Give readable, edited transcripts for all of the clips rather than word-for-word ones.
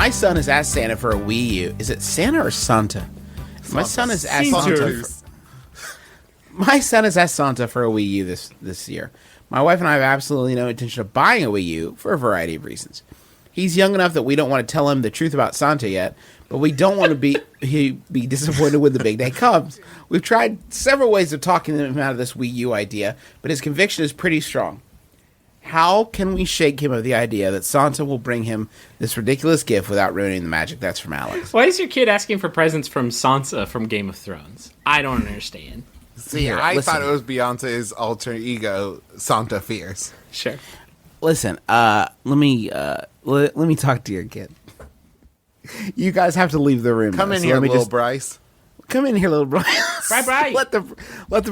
My son has asked Santa for a Wii U. Is it Santa or Santa? My son has asked Santa. My son has asked Santa for a Wii U this year. My wife and I have absolutely no intention of buying a Wii U for a variety of reasons. He's young enough that we don't want to tell him the truth about Santa yet, but we don't want to be disappointed when the big day comes. We've tried several ways of talking him out of this Wii U idea, but his conviction is pretty strong. How can we shake him of the idea that Santa will bring him this ridiculous gift without ruining the magic? That's from Alex. Why is your kid asking for presents from Sansa from Game of Thrones? I don't understand. See, I thought it was Beyonce's alter ego, Santa Fierce. Sure. Listen, let me talk to your kid. You guys have to leave the room. Come in here, little Bryce. Come in here, little Bryce. Bryce. Let the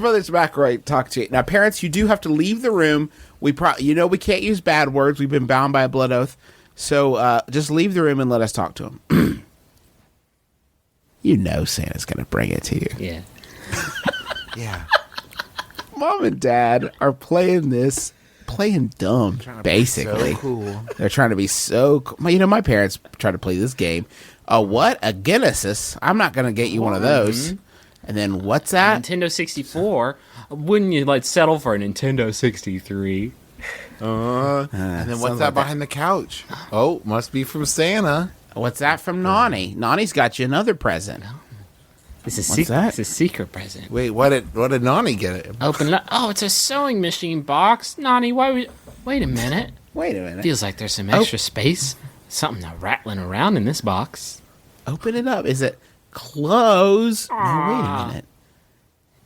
brothers McElroy talk to you. Now, parents, you do have to leave the room. We we can't use bad words. We've been bound by a blood oath. So just leave the room and let us talk to him. You know Santa's going to bring it to you. Yeah. Yeah. Mom and Dad are playing dumb, basically. So cool. They're trying to be so cool. You know, my parents tried to play this game. What? A Genesis? I'm not going to get you one of those. And then what's that? Nintendo 64. Wouldn't you settle for a Nintendo 63? And then what's that behind the couch? Oh, must be from Santa. What's that from Nani? Nani's got you another present. It's a What's that? It's a secret present. Wait, what did Nani get it? Open it up. Oh, it's a sewing machine box. Nani, why would... Wait a minute. Feels like there's some extra space. Something rattling around in this box. Open it up. Is it clothes? No, wait a minute.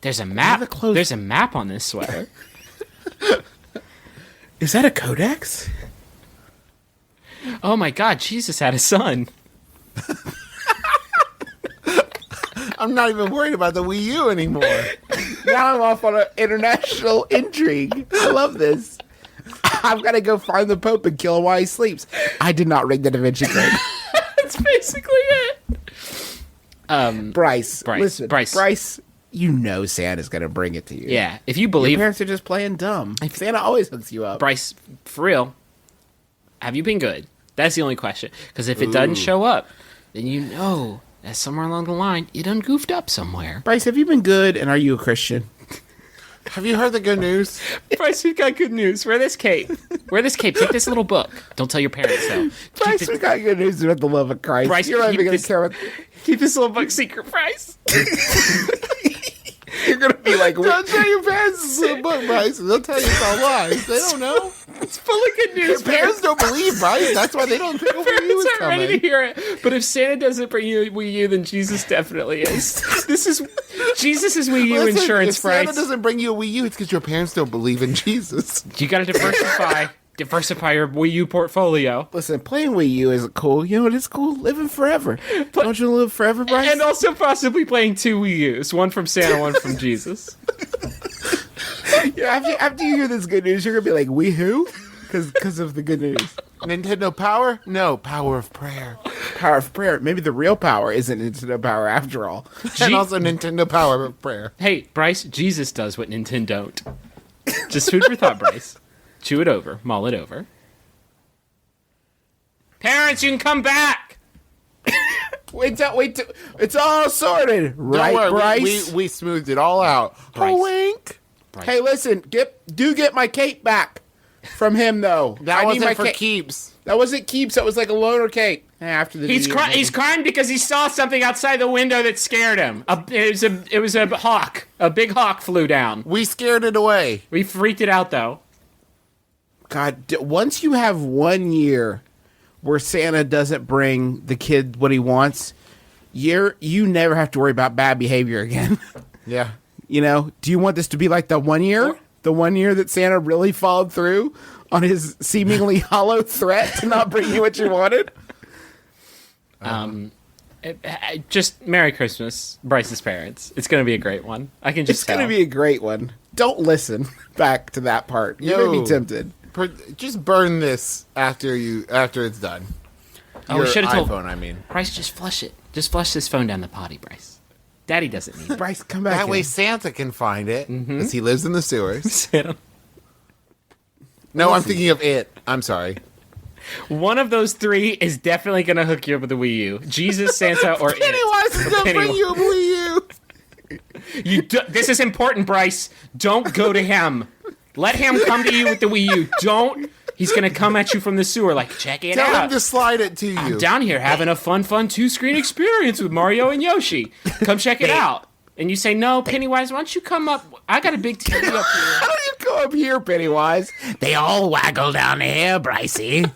There's a map. There's a map on this sweater. Is that a codex? Oh my God, Jesus had a son. I'm not even worried about the Wii U anymore. Now I'm off on an international intrigue. I love this. I've got to go find the Pope and kill him while he sleeps. I did not ring the Da Vinci Code. That's basically it. Bryce, listen, Bryce, you know Santa's going to bring it to you. Yeah, if you believe... Your parents are just playing dumb. Santa always hooks you up. Bryce, for real, have you been good? That's the only question. Because if it doesn't show up, then you know that somewhere along the line, you done goofed up somewhere. Bryce, have you been good, and are you a Christian? Have you heard the good news? Bryce, we've got good news. Wear this cape. Take this little book. Don't tell your parents, though. Bryce, we got good news about the love of Christ. Bryce, you're not even going to care what... Keep this little book secret, Bryce. You're going to be like... Don't tell your parents this little book, Bryce. They'll tell you it's all lies. They don't know. It's full of good news. Your parents don't believe, Bryce. That's why they don't think Wii U is aren't coming. ready to hear it. But if Santa doesn't bring you Wii U, then Jesus definitely is. Jesus is Wii U insurance, if Bryce. Santa doesn't bring you a Wii U, it's because your parents don't believe in Jesus. You got to diversify your Wii U portfolio. Listen, playing Wii U isn't cool. You know what is cool? Living forever. Don't you live forever, Bryce? And also possibly playing two Wii U's. One from Santa, one from Jesus. Yeah, after you hear this good news, you're going to be like, Wii who? Because of the good news. Nintendo Power? No, Power of Prayer. Power of Prayer. Maybe the real power isn't Nintendo Power after all. And also Nintendo Power of Prayer. Hey, Bryce, Jesus does what Nintendo don't. Just food for thought, Bryce. Chew it over. Mull it over. Parents, you can come back! Wait till it's all sorted. Right, Don't worry, Bryce? we smoothed it all out. Bryce. Wink. Bryce. Hey, listen, get my cape back from him, though. That I need wasn't my for keeps. That wasn't keeps. That was like a loaner cape. After the He's crying because he saw something outside the window that scared him. It was a hawk. A big hawk flew down. We scared it away. We freaked it out, though. God, once you have 1 year where Santa doesn't bring the kid what he wants, you never have to worry about bad behavior again. Yeah. You know, do you want this to be like the 1 year? The 1 year that Santa really followed through on his seemingly hollow threat to not bring you what you wanted? Just Merry Christmas, Bryce's parents. It's going to be a great one. I can just tell. It's going to be a great one. Don't listen back to that part. You may be tempted. Just burn this after it's done. Oh, we should have told iPhone, I mean. Bryce, just flush it. Just flush this phone down the potty, Bryce. Daddy doesn't need it. Bryce, come back. That way Santa can find it, because he lives in the sewers. Santa. No, I'm thinking of it. I'm sorry. One of those three is definitely going to hook you up with the Wii U. Jesus, Santa, or Pennywise is going to bring you a Wii U. This is important, Bryce. Don't go to him. Let him come to you with the Wii U. Don't. He's going to come at you from the sewer like, check it out. Tell him to slide it to you. I'm down here having a fun 2-screen experience with Mario and Yoshi. Come check it out. And you say, no, Pennywise, why don't you come up? I got a big TV up here. How do you go up here, Pennywise? They all waggle down here, Brycey.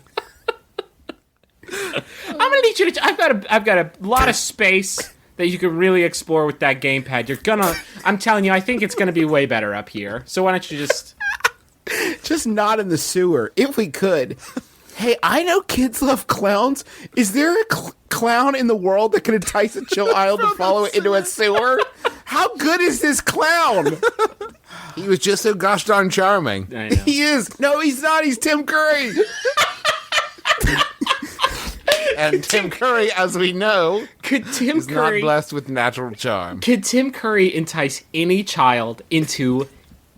I'm gonna need you to. I've got a lot of space that you can really explore with that gamepad. I'm telling you, I think it's gonna be way better up here. So why don't you just not in the sewer, if we could. Hey, I know kids love clowns. Is there a clown in the world that can entice a child to follow it into a sewer? How good is this clown? He was just so gosh darn charming. I know. He is. No, he's not. He's Tim Curry. And Tim Curry, as we know, is not blessed with natural charm. Could Tim Curry entice any child into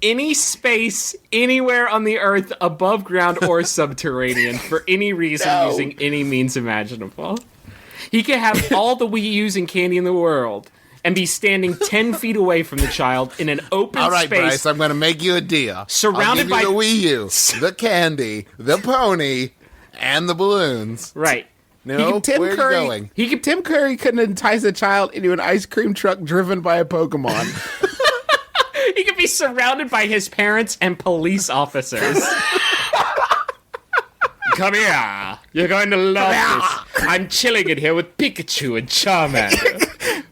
any space, anywhere on the earth, above ground or subterranean, for any reason, using any means imaginable? He could have all the Wii U's and candy in the world and be standing 10 feet away from the child in an open space. All right, Bryce, I'm going to make you a deal. Surrounded by the Wii U, the candy, the pony, and the balloons. Right. No, where are you going? Tim Curry couldn't entice a child into an ice cream truck driven by a Pokemon. He could be surrounded by his parents and police officers. Come here. You're going to love this. I'm chilling in here with Pikachu and Charmander.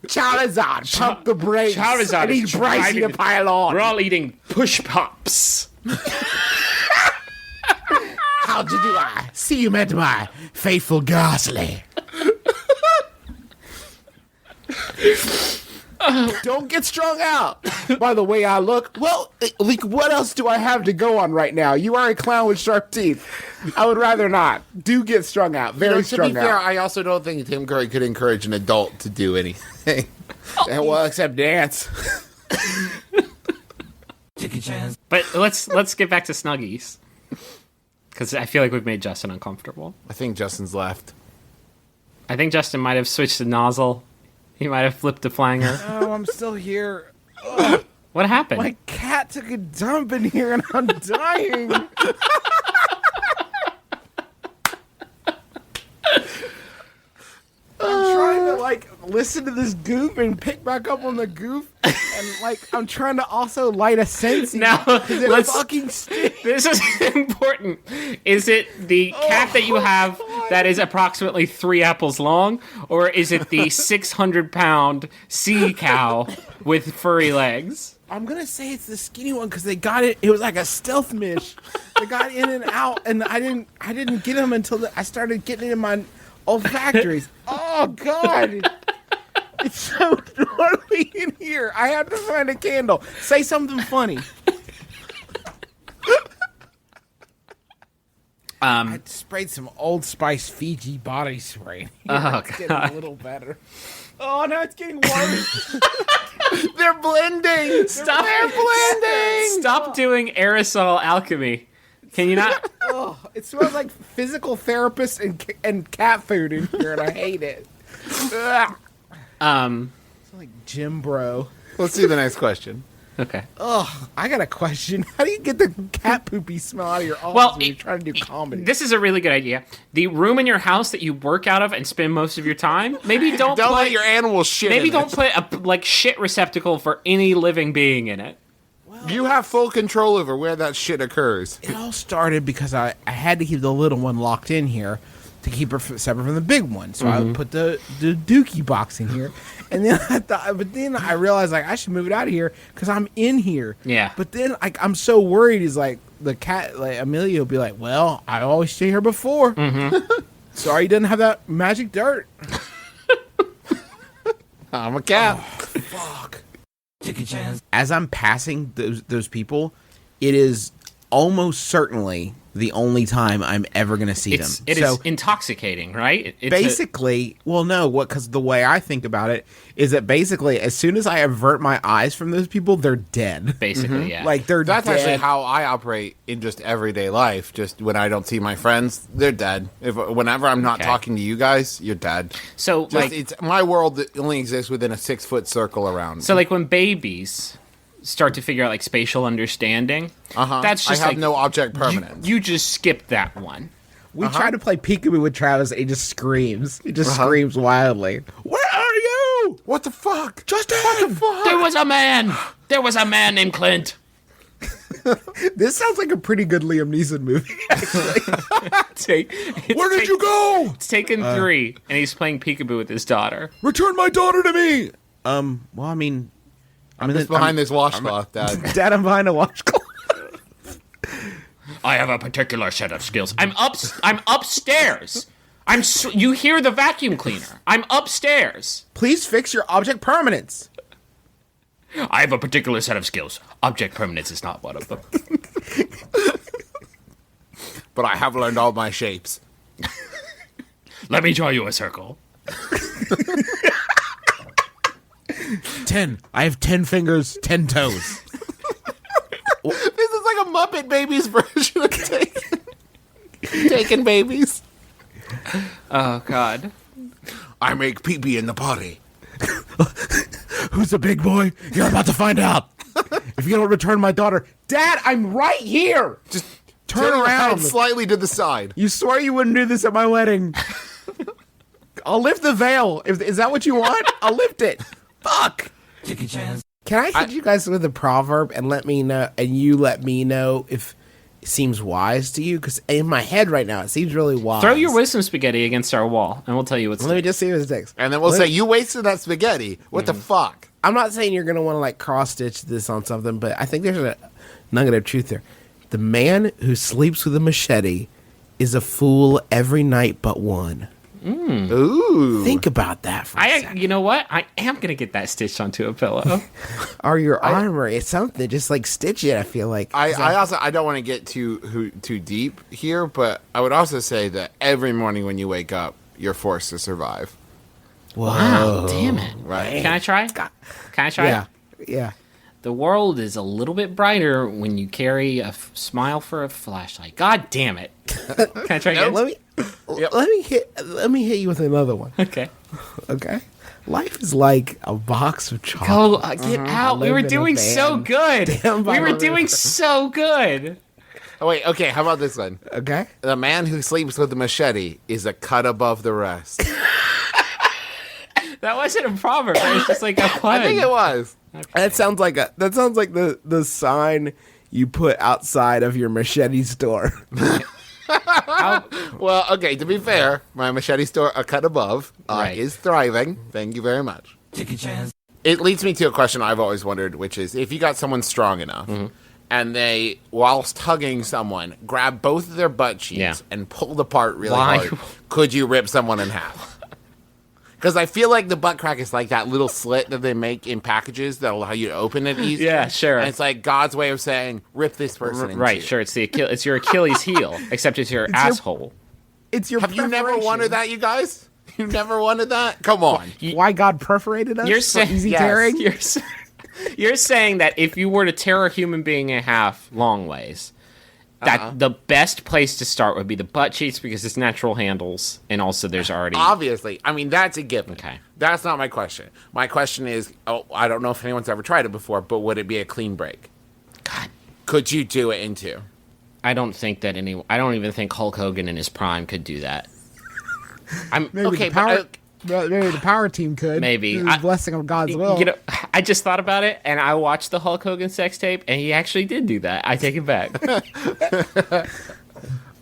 Charizard, pump the brakes. Charizard and he's Brycey to pile on. We're all eating push pops. How did I see you met my faithful Ghastly? Don't get strung out by the way I look. Well, like, what else do I have to go on right now? You are a clown with sharp teeth. I would rather not. Do get strung out. Very strung out. To be fair, I also don't think Tim Curry could encourage an adult to do anything. Well, except dance. But let's get back to Snuggies. Because I feel like we've made Justin uncomfortable. I think Justin's left. I think Justin might have switched the nozzle. He might have flipped the flanger. Oh, I'm still here. Ugh. What happened? My cat took a dump in here and I'm dying. I'm trying to, like, listen to this goof and pick back up on the goof. And, like, I'm trying to also light a Sensi. Now, let's fucking stick. This is important. Is it the cat that you have that is approximately 3 apples long? Or is it the 600-pound sea cow with furry legs? I'm going to say it's the skinny one because they got it. It was like a stealth mish. They got in and out, and I didn't get them until I started getting it in my olfactories. Oh, God. It's so dark in here. I have to find a candle. Say something funny. I sprayed some Old Spice Fiji body spray. It's getting a little better. Oh, now it's getting worse. They're blending. They're blending. Stop doing aerosol alchemy. Can you not? Oh, it smells like physical therapist and cat food in here, and I hate it. It's like Jim Bro. Let's see the next question. Okay. Oh, I got a question. How do you get the cat poopy smell out of your office when you're trying to do comedy? This is a really good idea. The room in your house that you work out of and spend most of your time, maybe don't let your animal shit Maybe in don't it. put a shit receptacle for any living being in it. You have full control over where that shit occurs. It all started because I had to keep the little one locked in here to keep her separate from the big one. So I put the dookie box in here. And then I realized, like, I should move it out of here because I'm in here. Yeah. But then, like, I'm so worried. Is like the cat, like Amelia, will be like, "Well, I always stay here before." Sorry, he doesn't have that magic dirt. I'm a cat. Oh, fuck. As I'm passing those people, it is almost certainly the only time I'm ever going to see them. It is intoxicating, right? Basically, because the way I think about it is that basically, as soon as I avert my eyes from those people, they're dead. Basically, yeah. Like, they're That's dead. actually how I operate in just everyday life. Just when I don't see my friends, they're dead. Whenever I'm not talking to you guys, you're dead. So, it's my world that only exists within a 6-foot circle around me. So, like, when babies start to figure out, like, spatial understanding, that's just I have no object permanence. You just skipped that one. We try to play peekaboo with Travis, and he just screams. He just screams wildly. Where are you? What the fuck? Justin! What the fuck? There was a man! There was a man named Clint! This sounds like a pretty good Liam Neeson movie, actually. Where did you go? It's taken 3, and he's playing peekaboo with his daughter. Return my daughter to me! Well, I mean... I'm just behind this washcloth, Dad. Dad, I'm behind a washcloth. I have a particular set of skills. I'm upstairs. You hear the vacuum cleaner. I'm upstairs. Please fix your object permanence. I have a particular set of skills. Object permanence is not one of them. But I have learned all my shapes. Let me draw you a circle. 10. I have 10 fingers, 10 toes. This is like a Muppet Babies version of Taken Babies. Oh, God. I make pee-pee in the potty. Who's the big boy? You're about to find out. If you don't return my daughter... Dad, I'm right here! Just turn your head around. slightly to the side. You swore you wouldn't do this at my wedding. I'll lift the veil. Is that what you want? I'll lift it. Fuck. Can I hit you guys with a proverb and let me know, and you let me know if it seems wise to you? Because in my head right now, it seems really wise. Throw your wisdom spaghetti against our wall, and we'll tell you what's. Let me just see what it takes. And then we'll say, you wasted that spaghetti. What the fuck? I'm not saying you're going to want to like cross stitch this on something, but I think there's a nugget of truth there. The man who sleeps with a machete is a fool every night but one. Ooh. Think about that for a second. You know what? I am gonna get that stitched onto a pillow. Or your armor. It's something. Just like stitch it, I feel like. I don't want to get too deep here, but I would also say that every morning when you wake up, you're forced to survive. Wow, damn it. Right. Can I try? Can I try? Yeah. Yeah. The world is a little bit brighter when you carry a smile for a flashlight. God damn it. Can I try again? Let me hit you with another one. Okay. Okay. Life is like a box of chocolate. Go, get out. We were doing so good. We were doing so good. Oh, wait. Okay. How about this one? Okay. The man who sleeps with a machete is a cut above the rest. That wasn't a proverb. It was just like a pun. I think it was. Okay. That sounds like the sign you put outside of your machete store. Well, okay, to be fair, my machete store, a cut above, is thriving. Thank you very much. It leads me to a question I've always wondered, which is, if you got someone strong enough, and they, whilst hugging someone, grab both of their butt cheeks and pulled apart really hard, could you rip someone in half? Because I feel like the butt crack is like that little slit that they make in packages that allow you to open it easier. Yeah, sure. And it's like God's way of saying, rip this person in two. Sure. It's your Achilles heel, except it's your asshole. Have you never wanted that, you guys? You never wanted that? Come on. Why God perforated us? You're saying easy tearing? You're saying that if you were to tear a human being in half long ways, that the best place to start would be the butt cheeks because it's natural handles, and also there's already... Obviously. I mean, that's a given. Okay. That's not my question. My question is, I don't know if anyone's ever tried it before, but would it be a clean break? God. Could you do it in two? I don't even think Hulk Hogan in his prime could do that. Maybe the power team could. Maybe. The blessing of God's will. You know, I just thought about it, and I watched the Hulk Hogan sex tape, and he actually did do that. I take it back.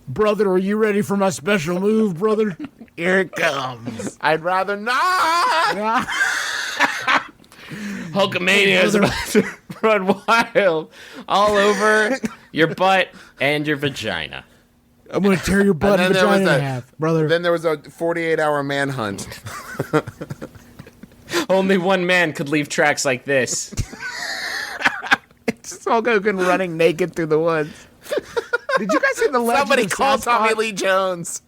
Brother, are you ready for my special move, brother? Here it comes. I'd rather not. Hulkamania is about to run wild all over your butt and your vagina. I'm going to tear your butt and vagina in half, brother. Then there was a 48-hour manhunt. Only one man could leave tracks like this. It's Hulk Hogan running naked through the woods. Did you guys see the Legend Somebody of call Sasquatch? Tommy Lee Jones.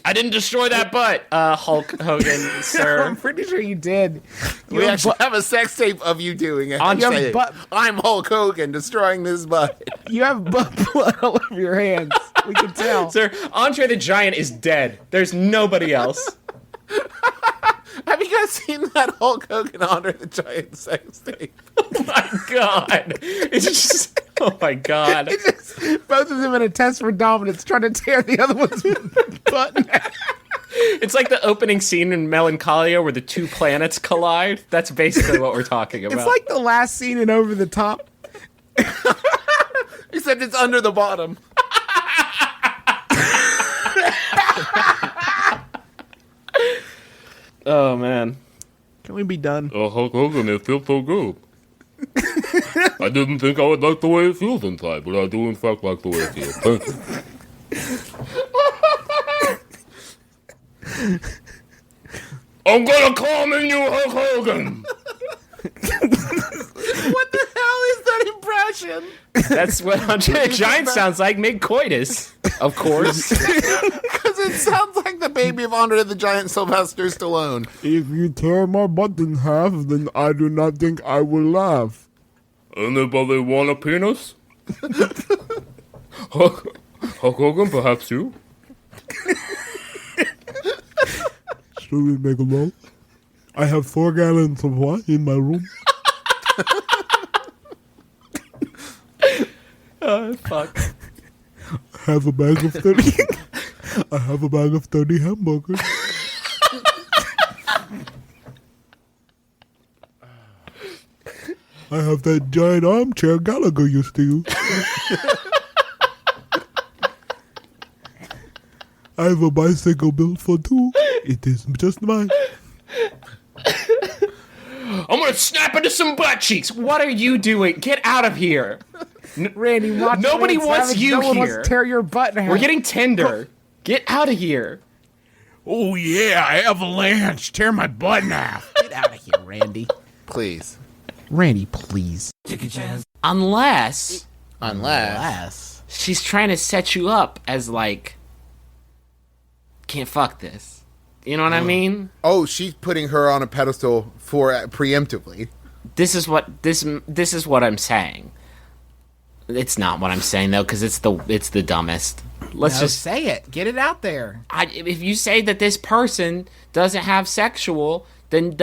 I didn't destroy that butt, Hulk Hogan, I'm sir. pretty sure you did. We actually have a sex tape of you doing it. On- You have Saying, butt- I'm Hulk Hogan destroying this butt. You have butt blood all over your hands. We can tell. Sir, Andre the Giant is dead. There's nobody else. Have you guys seen that Hulk Hogan Andre the Giant sex tape? Oh my god. It's just, oh my god. Both of them in a test for dominance, trying to tear the other one's butt in half. It's like the opening scene in Melancholia where the two planets collide. That's basically what we're talking about. It's like the last scene in Over the Top. Except it's under the bottom. Oh man. Can we be done? Hulk Hogan, it feels so good. I didn't think I would like the way it feels inside, but I do in fact like the way it feels. Thank you. I'm gonna call in you, Hulk Hogan! What the hell is that impression? That's what Andre the Giant sounds like mid-coitus. Of course. Because it sounds like the baby of Andre the Giant, Sylvester Stallone. If you tear my butt in half, then I do not think I will laugh. Anybody want a penis? Hulk Hogan, perhaps you? Should we make a roll? I have 4 gallons of wine in my room. Oh, fuck. I have a bag of 30. I have a bag of 30 hamburgers. I have that giant armchair Gallagher used to use. I have a bicycle built for 2. It is just mine. I'm gonna snap into some butt cheeks. What are you doing? Get out of here. Randy, watch Nobody Lance wants Savage. you no one here. wants to tear your butt in half. We're getting tender. Get out of here. Oh, yeah, avalanche. Tear my butt in half. Get out of here, Randy. Please. Randy, please. Unless Unless. she's trying to set you up as like, can't fuck this. You know what I mean? Oh, she's putting her on a pedestal for preemptively. This is what is what I'm saying. It's not what I'm saying though, because it's the dumbest. Let's No, just say it. Get it out there. if you say that this person doesn't have sexual, then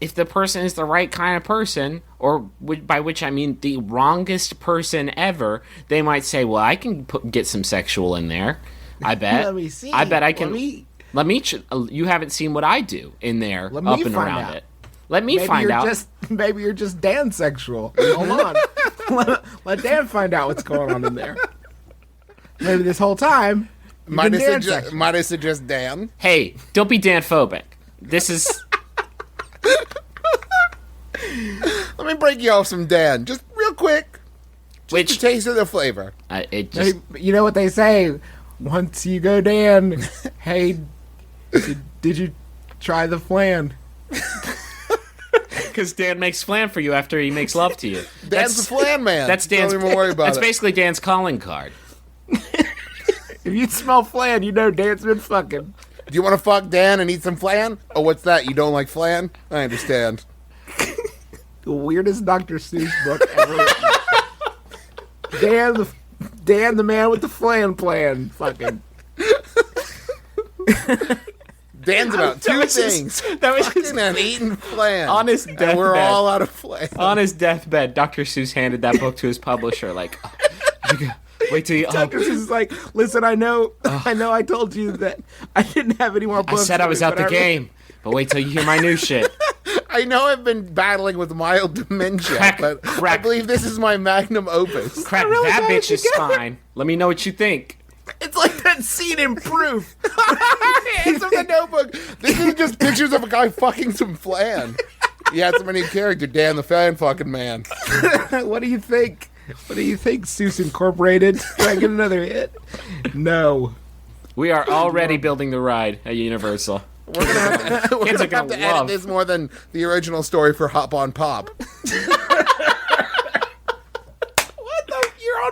if the person is the right kind of person, or by which I mean the wrongest person ever, they might say, well, I can get some sexual in there. I bet. Let me see. I bet I can. Let me you haven't seen what I do in there, Let me up and find around out. it. Let me find out. Maybe you're just Dan sexual. Hold on. let Dan find out what's going on in there. Maybe this whole time, Might Dan I suggest Dan? Hey, don't be Dan-phobic. This is. Let me break you off some Dan, just real quick. Just to taste of the flavor. It just. Hey, you know what they say? Once you go Dan, hey, did you try the flan? Because Dan makes flan for you after he makes love to you. Dan's the flan man. That's Dan's. Don't even worry about that's it. basically Dan's calling card. If you smell flan, you know Dan's been fucking. Do you want to fuck Dan and eat some flan? Oh, what's that? You don't like flan? I understand. The weirdest Dr. Seuss book ever written. Dan the man with the flan plan. Fucking. Dan's about two things. That was Fucking and eating flan. on his And deathbed. we're all out of flan. On his deathbed, Dr. Seuss handed that book to his publisher. Like, wait till you. Dr. Seuss is like, listen, I know I told you that I didn't have any more I books. said I was out the but game, but wait till you hear my new shit. I know I've been battling with mild dementia, but I Crack. believe this is my magnum opus. Crack really that got it bitch's together. spine. Let me know what you think. It's like that scene in Proof. It's from the Notebook. This is just pictures of a guy fucking some flan. He had some new character, Dan the Fan fucking man. What do you think? What do you think, Seuss Incorporated? Can I get another hit? No. We are already building the ride at Universal. We're gonna have to, we're Kids are gonna have gonna to edit love. this more than the original story for Hop on Pop. What the? You're on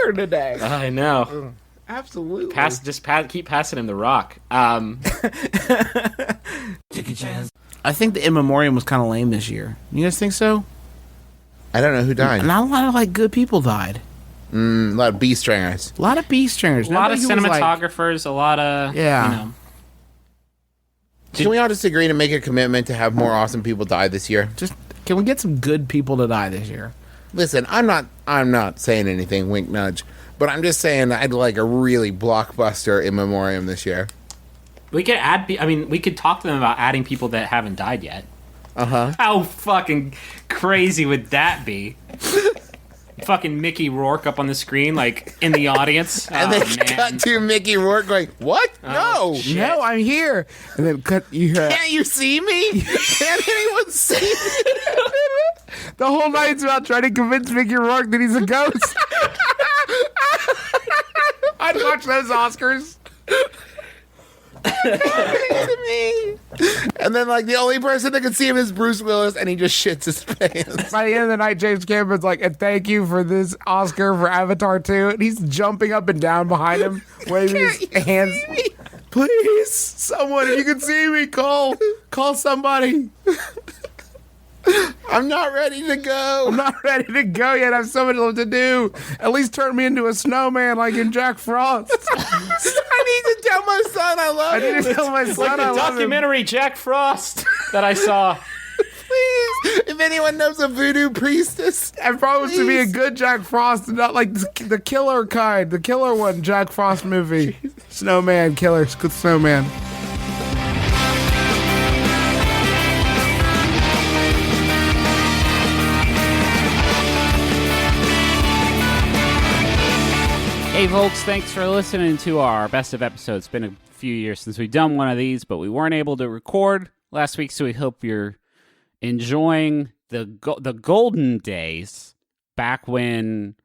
Oscar today. I know. Absolutely. Keep passing him the rock. I think the In Memoriam was kind of lame this year. You guys think so? I don't know who died. Not a lot of like good people died. A lot of B stringers. A lot of B stringers. A lot of Nobody who was, cinematographers. A lot of Can we all just agree to make a commitment to have more awesome people die this year? just can we get some good people to die this year? Listen, I'm not saying anything, wink nudge, but I'm just saying I'd like a really blockbuster In Memoriam this year. We could we could talk to them about adding people that haven't died yet. Uh-huh. How fucking crazy would that be? Fucking Mickey Rourke up on the screen, like in the audience. And then cut to Mickey Rourke going, "What? No, No, I'm here. And then you hear can't you see me? Can't anyone see me?" the whole night's about trying to convince Mickey Rourke that he's a ghost. I'd watch those Oscars. To me. And then like the only person that can see him is Bruce Willis, and he just shits his pants. By the end of the night, James Cameron's like, and thank you for this Oscar for Avatar 2. And he's jumping up and down behind him, waving his hands. Please, someone, if you can see me, call somebody. I'm not ready to go. I'm not ready to go yet. I have so much to do. At least turn me into a snowman like in Jack Frost. I need to tell my son I love I him. need to tell my son I the love him. documentary Jack Frost that I saw. Please, if anyone knows a voodoo priestess, I promise to be a good Jack Frost and not like the killer kind. The killer one, Jack Frost movie. Snowman, killer, snowman. Hey folks, thanks for listening to our best of episodes. It's been a few years since we've done one of these, but we weren't able to record last week, so we hope you're enjoying the golden days back when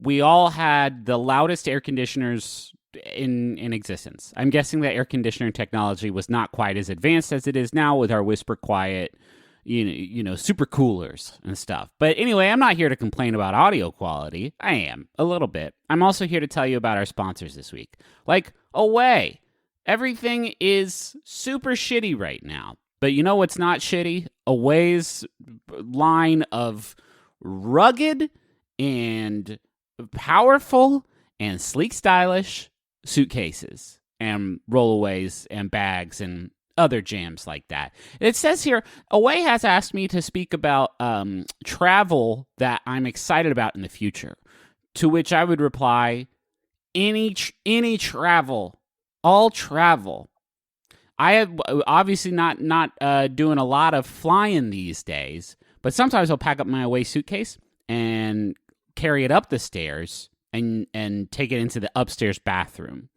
we all had the loudest air conditioners in existence. I'm guessing that air conditioner technology was not quite as advanced as it is now with our whisper quiet, you know, super coolers and stuff. But anyway, I'm not here to complain about audio quality. I am, a little bit. I'm also here to tell you about our sponsors this week. Like, Away. Everything is super shitty right now. But you know what's not shitty? Away's line of rugged and powerful and sleek stylish suitcases and rollaways and bags and other jams like that. It says here, Away has asked me to speak about travel that I'm excited about in the future. To which I would reply, any travel, all travel. I have obviously not doing a lot of flying these days, but sometimes I'll pack up my Away suitcase and carry it up the stairs and take it into the upstairs bathroom.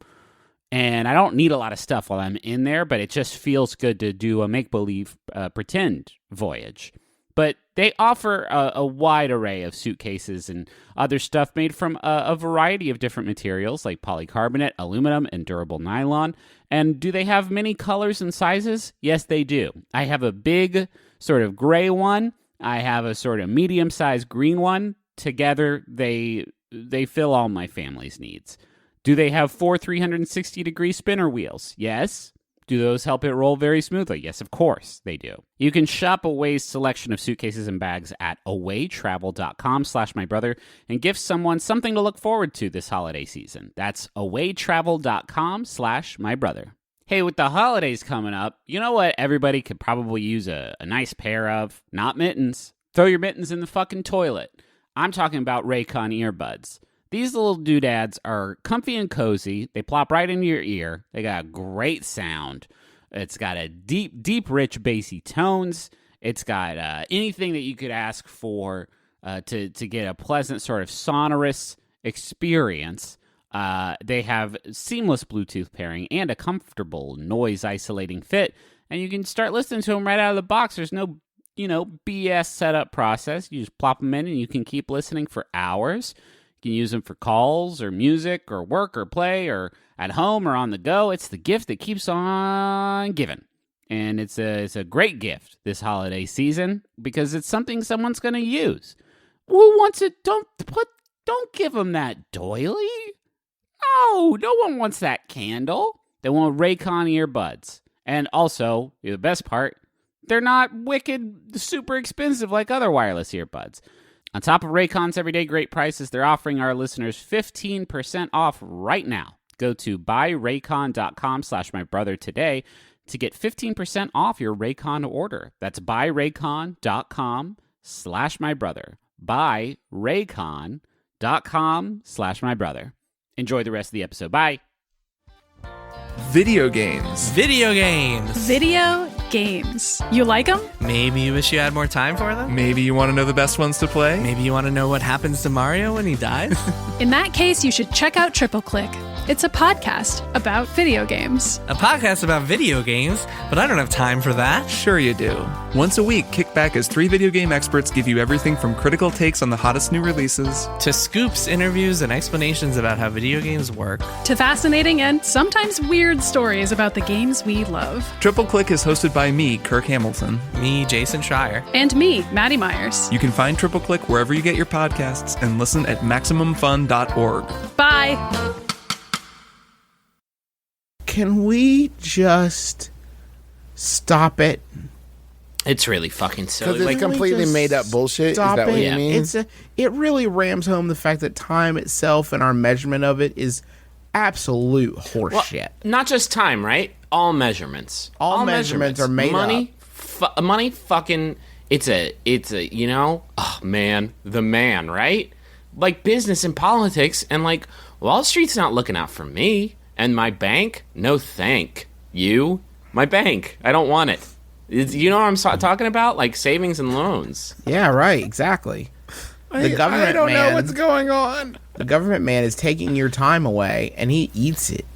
And I don't need a lot of stuff while I'm in there, but it just feels good to do a make-believe pretend voyage. But they offer a wide array of suitcases and other stuff made from a variety of different materials like polycarbonate, aluminum, and durable nylon. And do they have many colors and sizes? Yes, they do. I have a big sort of gray one. I have a sort of medium-sized green one. Together, they fill all my family's needs. Do they have 4 360-degree spinner wheels? Yes. Do those help it roll very smoothly? Yes, of course they do. You can shop Away's selection of suitcases and bags at awaytravel.com/mybrother and gift someone something to look forward to this holiday season. That's awaytravel.com/mybrother. Hey, with the holidays coming up, you know what everybody could probably use a nice pair of? Not mittens. Throw your mittens in the fucking toilet. I'm talking about Raycon earbuds. These little doodads are comfy and cozy. They plop right into your ear. They got a great sound. It's got a deep, rich, bassy tones. It's got anything that you could ask for to get a pleasant sort of sonorous experience. They have seamless Bluetooth pairing and a comfortable noise-isolating fit. And you can start listening to them right out of the box. There's no, BS setup process. You just plop them in and you can keep listening for hours. You can use them for calls or music or work or play or at home or on the go. It's the gift that keeps on giving. And it's a great gift this holiday season because it's something someone's going to use. Who wants it? Don't Don't give them that doily. No one wants that candle. They want Raycon earbuds. And also, the best part, they're not wicked super expensive like other wireless earbuds. On top of Raycon's everyday great prices, they're offering our listeners 15% off right now. Go to buyraycon.com/mybrother today to get 15% off your Raycon order. That's buyraycon.com/mybrother. buyraycon.com/mybrother. Enjoy the rest of the episode. Bye. Video games. Video games. Video games. You like them? Maybe you wish you had more time for them? Maybe you want to know the best ones to play? Maybe you want to know what happens to Mario when he dies? In that case, you should check out Triple Click. It's a podcast about video games. A podcast about video games? But I don't have time for that. Sure you do. Once a week, kick back as 3 video game experts give you everything from critical takes on the hottest new releases to scoops, interviews, and explanations about how video games work. To fascinating and sometimes weird stories about the games we love. Triple Click is hosted by me, Kirk Hamilton. Me, Jason Schreier. And me, Maddie Myers. You can find Triple Click wherever you get your podcasts and listen at MaximumFun.org. Bye. Can we just stop it? It's really fucking silly. Because it's completely made up bullshit. Is that what you mean? It really rams home the fact that time itself and our measurement of it is absolute horseshit. Well, not just time, right? All measurements. All measurements are made up. Money fucking, it's a, oh man, the man, right? Like business and politics, and like Wall Street's not looking out for me. And my bank? No thank you. My bank. I don't want it. You know what I'm talking about? Like savings and loans. Yeah, right. Exactly. The government I don't man, know what's going on. The government man is taking your time away, and he eats it.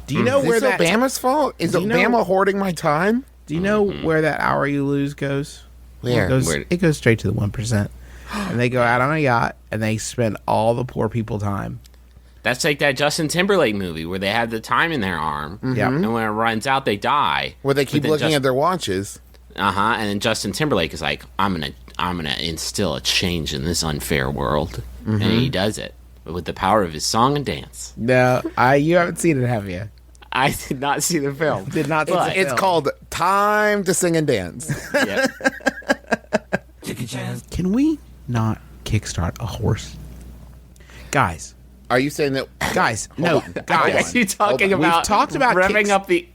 Do you know where that... Is Obama's fault? Is Obama hoarding my time? Do you know where that hour you lose goes? Where? It goes straight to the 1%. And they go out on a yacht, and they spend all the poor people time. That's like that Justin Timberlake movie where they have the time in their arm. Yeah. And when it runs out, they die. Where they keep looking at their watches. And then Justin Timberlake is like, I'm gonna instill a change in this unfair world. And he does it with the power of his song and dance. No, you haven't seen it, have you? I did not see the film. Did not see It's called Time to Sing and Dance. Yep. Can we not kickstart a horse? Guys. Are you saying that... Guys, no. Guys. Are you talking about... We've talked about revving up the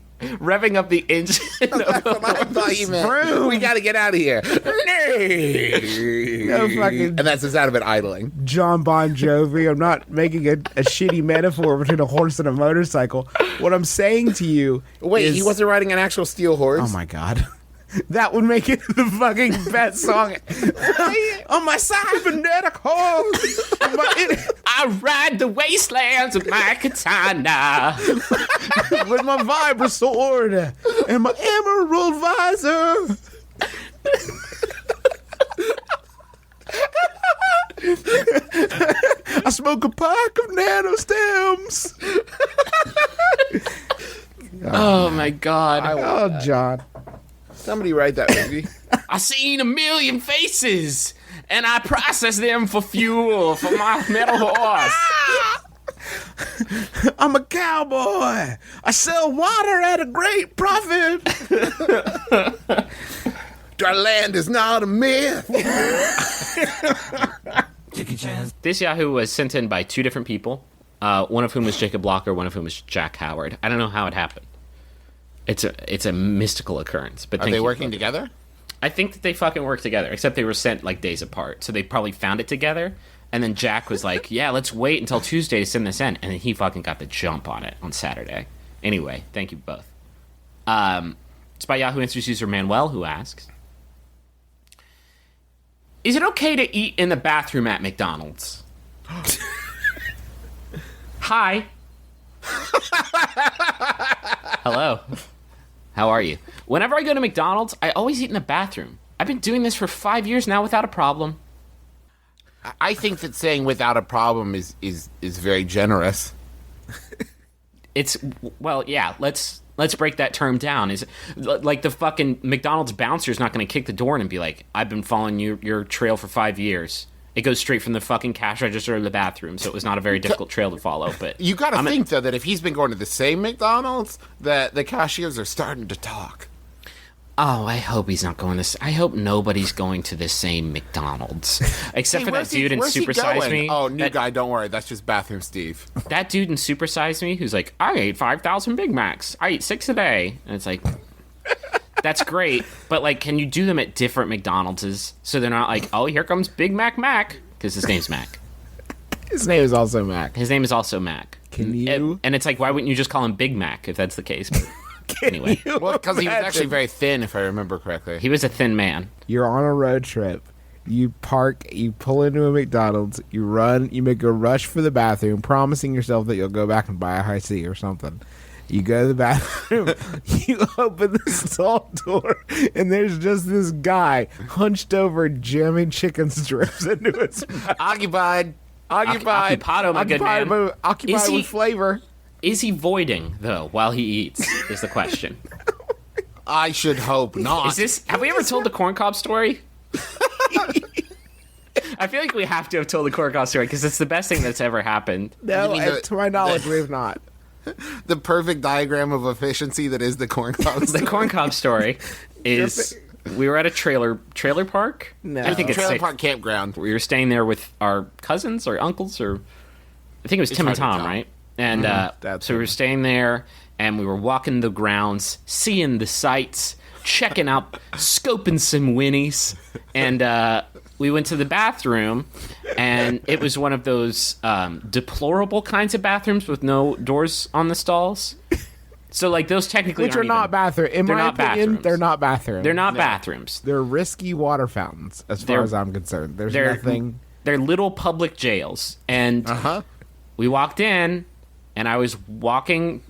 engine. That's what I thought you meant. We got to get out of here. No fucking... And that's the sound of it idling. John Bon Jovi. I'm not making a shitty metaphor between a horse and a motorcycle. What I'm saying to you Wait, he wasn't riding an actual steel horse? Oh my God. That would make it the fucking best song. On my cybernetic horse. I ride the wastelands with my katana. With my vibra sword and my emerald visor. I smoke a pack of nano stems. Oh my God. Oh, John. Somebody write that movie. I seen a million faces, and I process them for fuel for my metal horse. I'm a cowboy. I sell water at a great profit. Our land is not a myth. This Yahoo was sent in by 2 different people, one of whom was Jacob Blocker, one of whom was Jack Howard. I don't know how it happened. It's a mystical occurrence. But Are they working together? I think that they fucking work together, except they were sent like days apart. So they probably found it together. And then Jack was like, yeah, let's wait until Tuesday to send this in. And then he fucking got the jump on it on Saturday. Anyway, thank you both. It's by Yahoo Answers user Manuel, who asks, is it okay to eat in the bathroom at McDonald's? Hi. Hello. How are you? Whenever I go to McDonald's, I always eat in the bathroom. I've been doing this for 5 years now without a problem. I think that saying without a problem is very generous. Well, yeah, let's break that term down. Is like the fucking McDonald's bouncer's not going to kick the door in and be like, I've been following your trail for 5 years, It goes straight from the fucking cash register to the bathroom, so it was not a very difficult trail to follow. But You got to think, though, that if he's been going to the same McDonald's, that the cashiers are starting to talk. Oh, I hope he's not going this. I hope nobody's going to the same McDonald's, except for that dude in Super Size Me. Oh, new guy, don't worry, that's just Bathroom Steve. That dude in Super Size Me who's like, I ate 5,000 Big Macs. I eat 6 a day, and it's like, that's great, but like, can you do them at different McDonald's so they're not like, oh, here comes Big Mac, because his name's Mac. His name is also Mac. His name is also Mac. Can you? And it's like, why wouldn't you just call him Big Mac if that's the case? But anyway, Well, because he was actually very thin, if I remember correctly. he was a thin man. You're on a road trip. You park, you pull into a McDonald's, you run, you make a rush for the bathroom, promising yourself that you'll go back and buy a high C or something. You go to the bathroom, you open the stall door, and there's just this guy hunched over jamming chicken strips into his mouth. Occupied. Occupado, my good man. Occupied with flavor. Is he voiding though while he eats? Is the question. I should hope not. Is this? Have we ever told the corn cob story? I feel like we have to have told the corn cob story because it's the best thing that's ever happened. No, You mean to my knowledge, we have not. The perfect diagram of efficiency that is the corn cob. The corn cob story is we were at a trailer park. No. I think it's Trailer safe. park campground. We were staying there with our cousins or uncles, or I think it was Tim and hard to Tom, tell. right? And That's so we were staying there, and we were walking the grounds, seeing the sights, checking out, scoping some winnies, and we went to the bathroom, and it was one of those deplorable kinds of bathrooms with no doors on the stalls. So, like, those technically Which are aren't not even- bathrooms. In they're my not opinion, bathrooms. they're not bathrooms. They're not bathrooms. They're risky water fountains, as far They're- as I'm concerned. There's They're nothing. They're little public jails, and we walked in, and I was walking,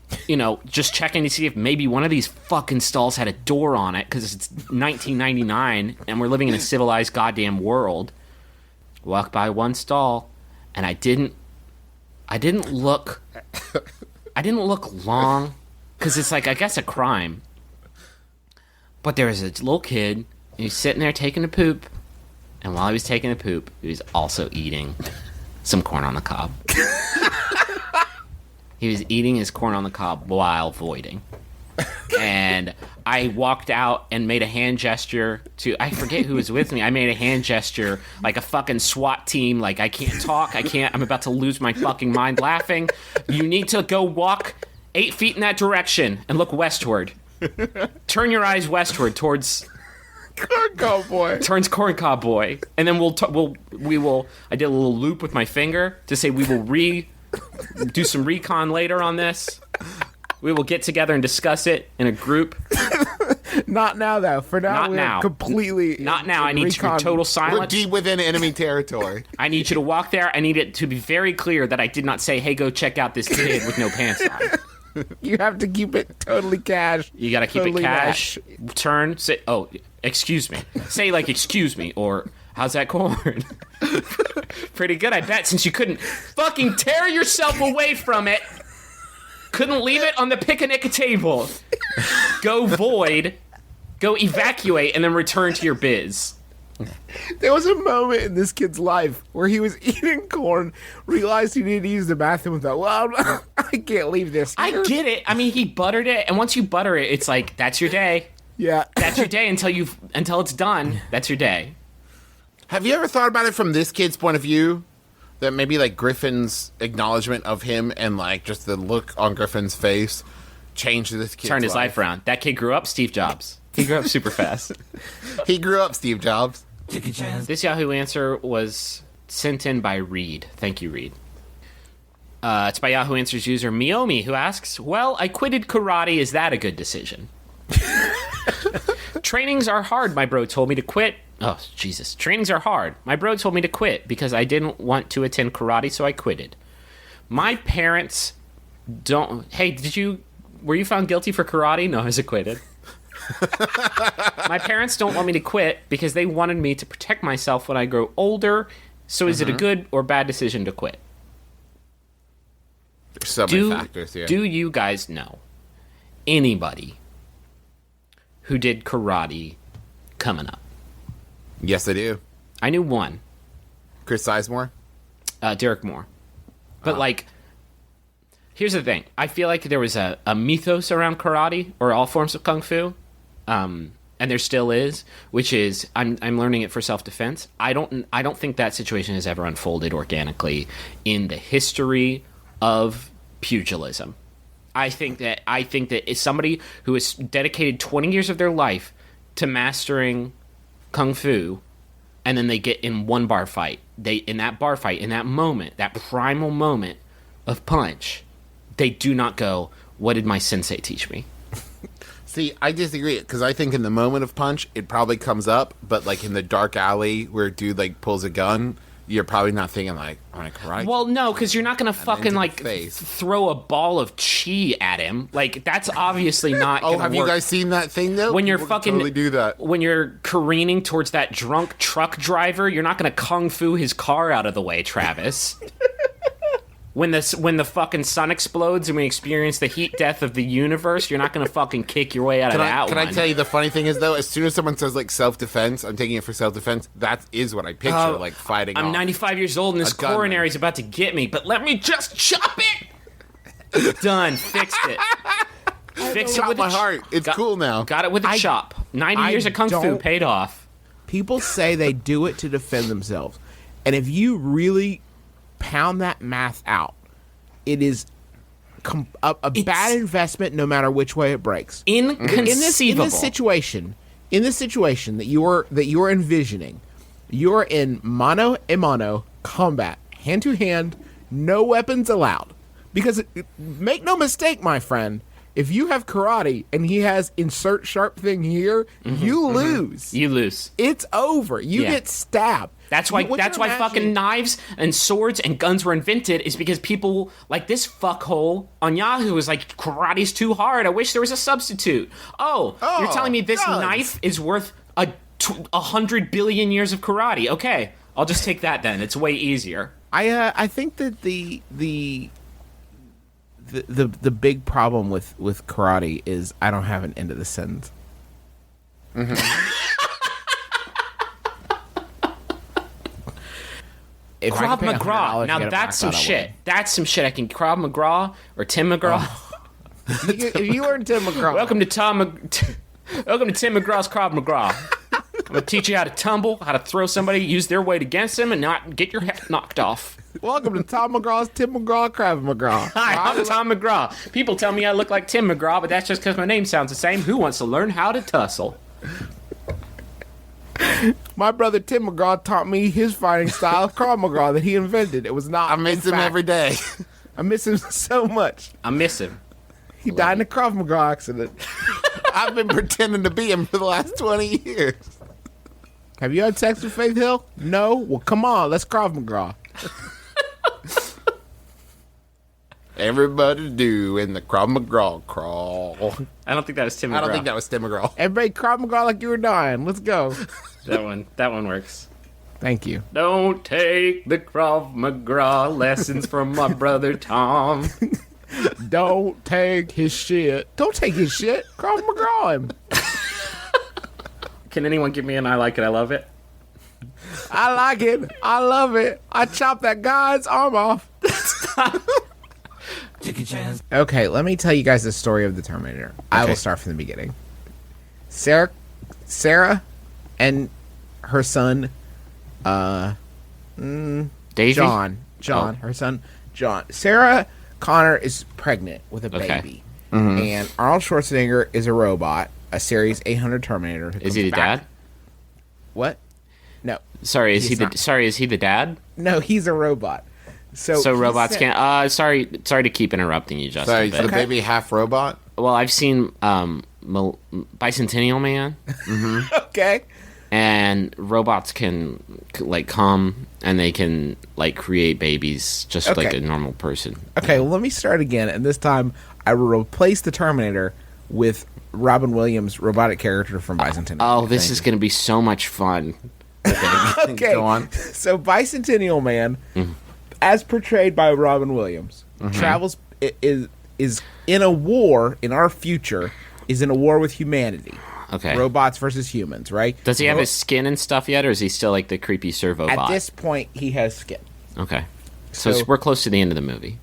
just checking to see if maybe one of these fucking stalls had a door on it because it's 1999 and we're living in a civilized goddamn world. Walked by one stall, and I didn't look long because it's like, I guess, a crime. But there was a little kid, and he was sitting there taking a poop, and while he was taking a poop, he was also eating some corn on the cob. He was eating his corn on the cob while voiding. And I walked out and made a hand gesture to, I forget who was with me. I made a hand gesture like a fucking SWAT team. Like, I can't talk. I'm about to lose my fucking mind laughing. You need to go walk 8 feet in that direction and look westward. Turn your eyes westward towards Corn cob boy. turns corn cob boy. And then we will, I did a little loop with my finger to say we will do some recon later on this. We will get together and discuss it in a group. Not now, though. For now, Not we're now. completely. Not now. I need recon- total We're silence. deep within enemy territory. I need you to walk there. I need it to be very clear that I did not say, hey, go check out this kid with no pants on. You have to keep it totally cash. You got to keep Totally it cash. Turn. Say, oh, excuse me. Say, like, excuse me, or how's that corn? Pretty good, I bet, since you couldn't fucking tear yourself away from it. Couldn't leave it on the picnic table. Go void. Go evacuate, and then return to your biz. There was a moment in this kid's life where he was eating corn, realized he needed to use the bathroom, and thought, well, I can't leave this I here. get it. I mean, he buttered it, and once you butter it, it's like, that's your day. Yeah. That's your day until it's done. That's your day. Have you ever thought about it from this kid's point of view? That maybe, like, Griffin's acknowledgement of him and, like, just the look on Griffin's face changed this kid's Turned his life around. That kid grew up Steve Jobs. He grew up super fast. He grew up Steve Jobs. This Yahoo answer was sent in by Reed. Thank you, Reed. It's by Yahoo Answers user Miomi, who asks, well, I quitted karate. Is that a good decision? Trainings are hard, my bro told me to quit. Oh, Jesus. Trainings are hard. My bro told me to quit because I didn't want to attend karate, so I quitted. My parents don't... Hey, were you found guilty for karate? No, I was acquitted. My parents don't want me to quit because they wanted me to protect myself when I grow older. So is it a good or bad decision to quit? There's so many factors here. Do you guys know anybody who did karate coming up? Yes, I do. I knew one. Chris Sizemore? Derek Moore. But like, here's the thing. I feel like there was a mythos around karate or all forms of kung fu, and there still is, which is I'm learning it for self-defense. I don't think that situation has ever unfolded organically in the history of pugilism. I think that it's somebody who has dedicated 20 years of their life to mastering kung fu, and then they get in one bar fight. In that moment, that primal moment of punch, they do not go, "What did my sensei teach me?" See, I disagree, because I think in the moment of punch, it probably comes up, but like in the dark alley where a dude like pulls a gun, you're probably not thinking like, right? Well, no, because you're not going to fucking like throw a ball of chi at him. Like, that's obviously not gonna have work. you guys seen that thing though? When you're People fucking totally do that. When you're careening towards that drunk truck driver, you're not going to kung fu his car out of the way, Travis. When the fucking sun explodes and we experience the heat death of the universe, you're not going to fucking kick your way out of that one. Can I tell you the funny thing is, though? As soon as someone says, like, self-defense, I'm taking it for self-defense, that is what I picture, like, fighting I'm off 95 years old and this coronary's about to get me, but let me just chop it! Done. Fixed it. Fix it with my heart. It's cool now. Got it with a chop. 90 years of kung fu paid off. People say they do it to defend themselves. And if you really pound that math out, it is a bad investment no matter which way it breaks. Inconceivable. In this situation that you are envisioning, you're in mano a mano combat, hand to hand, no weapons allowed. Because make no mistake, my friend, if you have karate and he has insert sharp thing here, you lose. You lose. It's over. You get stabbed. That's why fucking knives and swords and guns were invented, is because people like this fuckhole on Yahoo is like, karate's too hard. I wish there was a substitute. Oh, you're telling me this knife is worth 100 billion years of karate? Okay, I'll just take that then. It's way easier. I think that the big problem with karate is I don't have an end of the sentence. Krav McGraw. Now that's some shit. That's some shit. I can Krav McGraw or Tim McGraw. If you learn Tim McGraw, welcome to Tim McGraw's Krav McGraw. I'm gonna teach you how to tumble, how to throw somebody, use their weight against them, and not get your head knocked off. Welcome to Tom McGraw's Tim McGraw Krav McGraw. Hi, I'm Tom McGraw. People tell me I look like Tim McGraw, but that's just because my name sounds the same. Who wants to learn how to tussle? My brother Tim McGraw taught me his fighting style of Krav McGraw that he invented. It was not. I miss him every day. I miss him so much. I miss him. He died in a Krav McGraw accident. I've been pretending to be him for the last 20 years. Have you had sex with Faith Hill? No? Well, come on. Let's Krav McGraw. Everybody do in the Krav McGraw crawl. I don't think that was Tim McGraw. I don't think that was Tim McGraw. Everybody Krav McGraw like you were dying. Let's go. That one works. Thank you. Don't take the Krav McGraw lessons from my brother Tom. Don't take his shit. Don't take his shit. Krav McGraw him. Can anyone give me an I like it, I love it? I like it. I love it. I chopped that guy's arm off. Okay, let me tell you guys the story of the Terminator. Okay. I will start from the beginning. Sarah and her son, Davey? John, her son, John. Sarah Connor is pregnant with a baby, and Arnold Schwarzenegger is a robot, a Series 800 Terminator. Is he the dad? What? No. Sorry, is he the dad? No, he's a robot. So robots can't. Sorry to keep interrupting you, Justin. Sorry, is the baby half robot? Well, I've seen Bicentennial Man. Okay. And robots can like come and they can like create babies just like a normal person. Okay, well, let me start again, and this time I will replace the Terminator with Robin Williams' robotic character from Bicentennial. Oh, this is going to be so much fun. Okay, go on. So Bicentennial Man, as portrayed by Robin Williams, travels is in a war in our future. Is in a war with humanity. Okay. Robots versus humans, right? Does he have his skin and stuff yet, or is he still like the creepy servo bot? At this point, he has skin. Okay. So we're close to the end of the movie.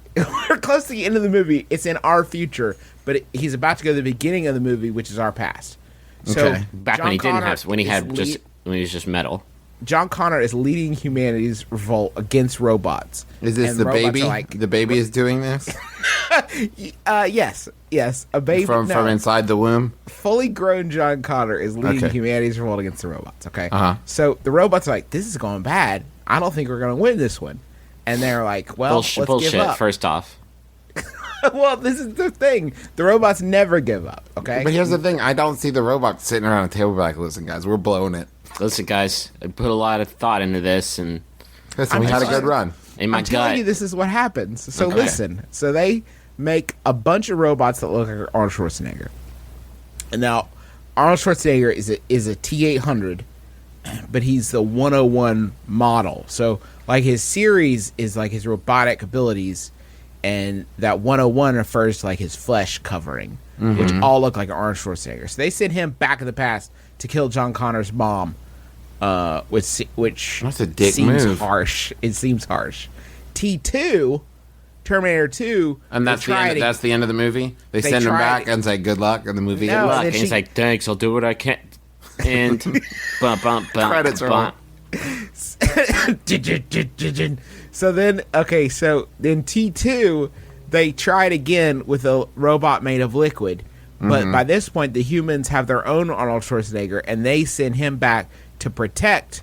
We're close to the end of the movie. It's in our future, but he's about to go to the beginning of the movie, which is our past. So Okay. Back John when he didn't Connor have, when he is had just, when he was just metal. John Connor is leading humanity's revolt against robots. Is this And the robots baby? are like- The baby is doing this yes, a baby from inside the womb. fully grown John Connor is leading Okay. humanity's revolt against the robots. Okay, Uh-huh. so the robots are like, this is going bad. I don't think we're going to win this one. And they're like, well, let's Bullshit, give up. first off. Well, this is the thing. The robots never give up. Okay, But here's the thing: I don't see the robots sitting around a table like, "Listen, guys, we're blowing it. Listen, guys, I put a lot of thought into this, and Listen, we had a good run." in my I'm telling gut, you, this is what happens. So Okay. listen. So they make a bunch of robots that look like Arnold Schwarzenegger. And now, Arnold Schwarzenegger is a T-800, but he's the 101 model. So like his series is like his robotic abilities, and that 101 refers to like his flesh covering, which all look like Arnold Schwarzenegger. So they send him back in the past to kill John Connor's mom, which That's a dick seems move. harsh. It seems harsh. T2, Terminator 2, And that's they the try end. to- That's the end of the movie. They send him tried- back and say good luck, and the movie. No, luck, then and he's she- like, thanks, I'll do what I can. And bump, bump, bump, Credits roll. bump. So then T2, they tried again with a robot made of liquid, but by this point the humans have their own Arnold Schwarzenegger, and they send him back to protect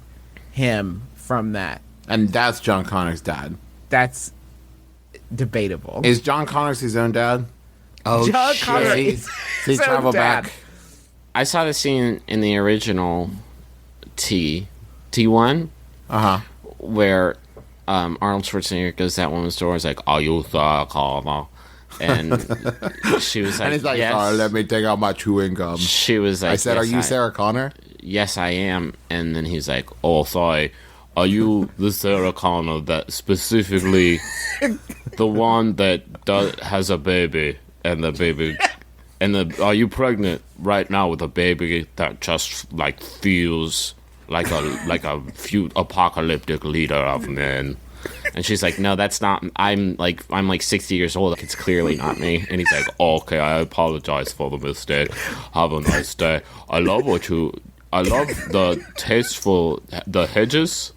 him from that. And that's John Connor's dad. That's debatable. Is John Connor's his own dad? Oh, John shit. Connor He is he his own traveled dad. back. I saw the scene in the original T1, where Arnold Schwarzenegger goes to that woman's door and is like, "Are you Sarah Connor?" And she was like, And he's like, yes. "Sorry, let me take out my chewing gum." She was like, I said, yes, "Are you Sarah Connor?" Yes, I am. And then he's like, "Oh, sorry. Are you the Sarah Connor that specifically the one that has a baby and the baby are you pregnant right now with a baby that just like feels like a few apocalyptic leader of men?" And she's like, "No, that's not. I'm like 60 years old. It's clearly not me." And he's like, oh, "Okay, I apologize for the mistake. Have a nice day. I love the hedges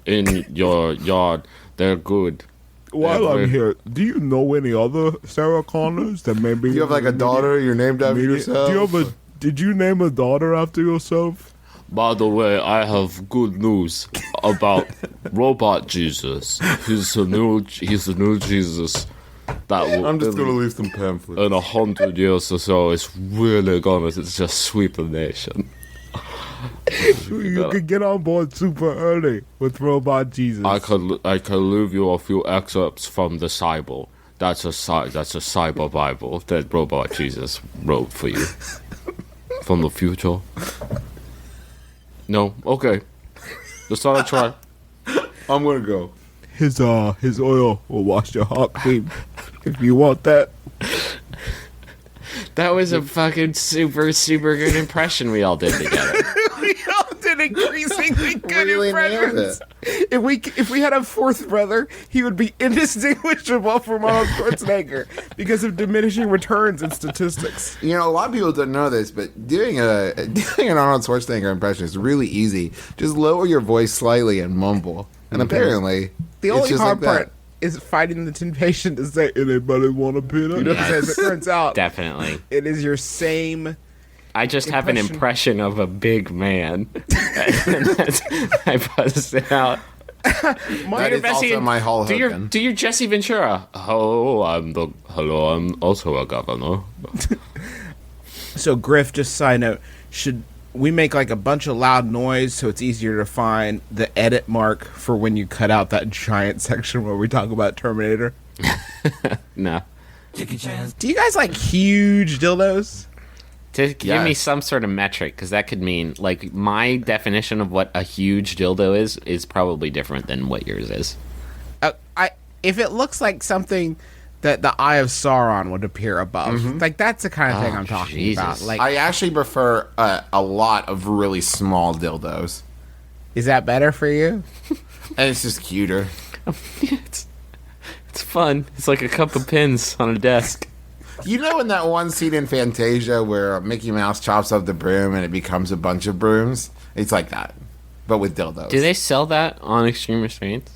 in your yard. They're good." While I'm here, do you know any other Sarah Connors that maybe... Do you have like a daughter you're named after yourself? Did you name a daughter after yourself? By the way, I have good news about Robot Jesus. He's the new Jesus. That will, I'm just gonna leave some pamphlets. in 100 years or so, it's really gonna just sweep the nation. You could get on board super early with Robot Jesus. I could leave you a few excerpts from the Cyble. That's a Cyber Bible that Robot Jesus wrote for you from the future. No, okay. Just thought I'd try. I'm gonna go. His oil will wash your heart clean. If you want that. That was a fucking super, super good impression we all did together. We all did increasingly good Really nailed impressions. If we had a fourth brother, he would be indistinguishable from Arnold Schwarzenegger because of diminishing returns and statistics. You know, a lot of people don't know this, but doing an Arnold Schwarzenegger impression is really easy. Just lower your voice slightly and mumble. And apparently, The it's only just hard like that. part is fighting the temptation to say, Anybody want a peanut? Yeah. as it turns out, Definitely. it is your same. I just have an impression of a big man. And I buzz it out. That is also my Hulk Hogan. Do your Jesse Ventura. Hello, I'm also a governor. So, Griff, just side note, should we make like a bunch of loud noise so it's easier to find the edit mark for when you cut out that giant section where we talk about Terminator? No. Do you guys like huge dildos? To give me Yes. some sort of metric, because that could mean, like, my definition of what a huge dildo is probably different than what yours is. If it looks like something that the Eye of Sauron would appear above. Like, that's the kind of thing I'm talking about. Like, I actually prefer a lot of really small dildos. is that better for you? And it's just cuter. It's fun. It's like a cup of pins on a desk. You know in that one scene in Fantasia where Mickey Mouse chops up the broom and it becomes a bunch of brooms? It's like that, but with dildos. Do they sell that on Extreme Restraints?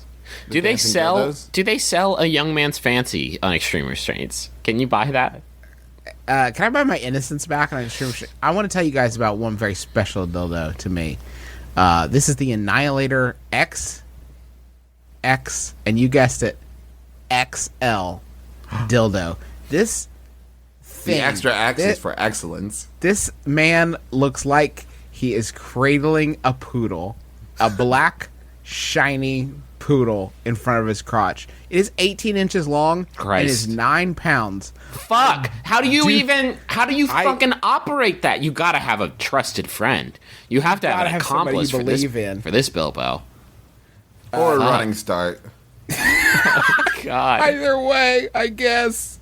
Do they sell a young man's fancy on Extreme Restraints? Can you buy that? Can I buy my innocence back? I want to tell you guys about one very special dildo to me. This is the Annihilator X, and you guessed it, XL dildo. This thing, the extra X is for excellence. This man looks like he is cradling a poodle, a black, shiny poodle in front of his crotch. It is 18 inches long and is 9 pounds. Fuck! How do you fucking operate that? You gotta have a trusted friend. You have to have an accomplice for this Bilbo. Or a running start. God. Either way, I guess.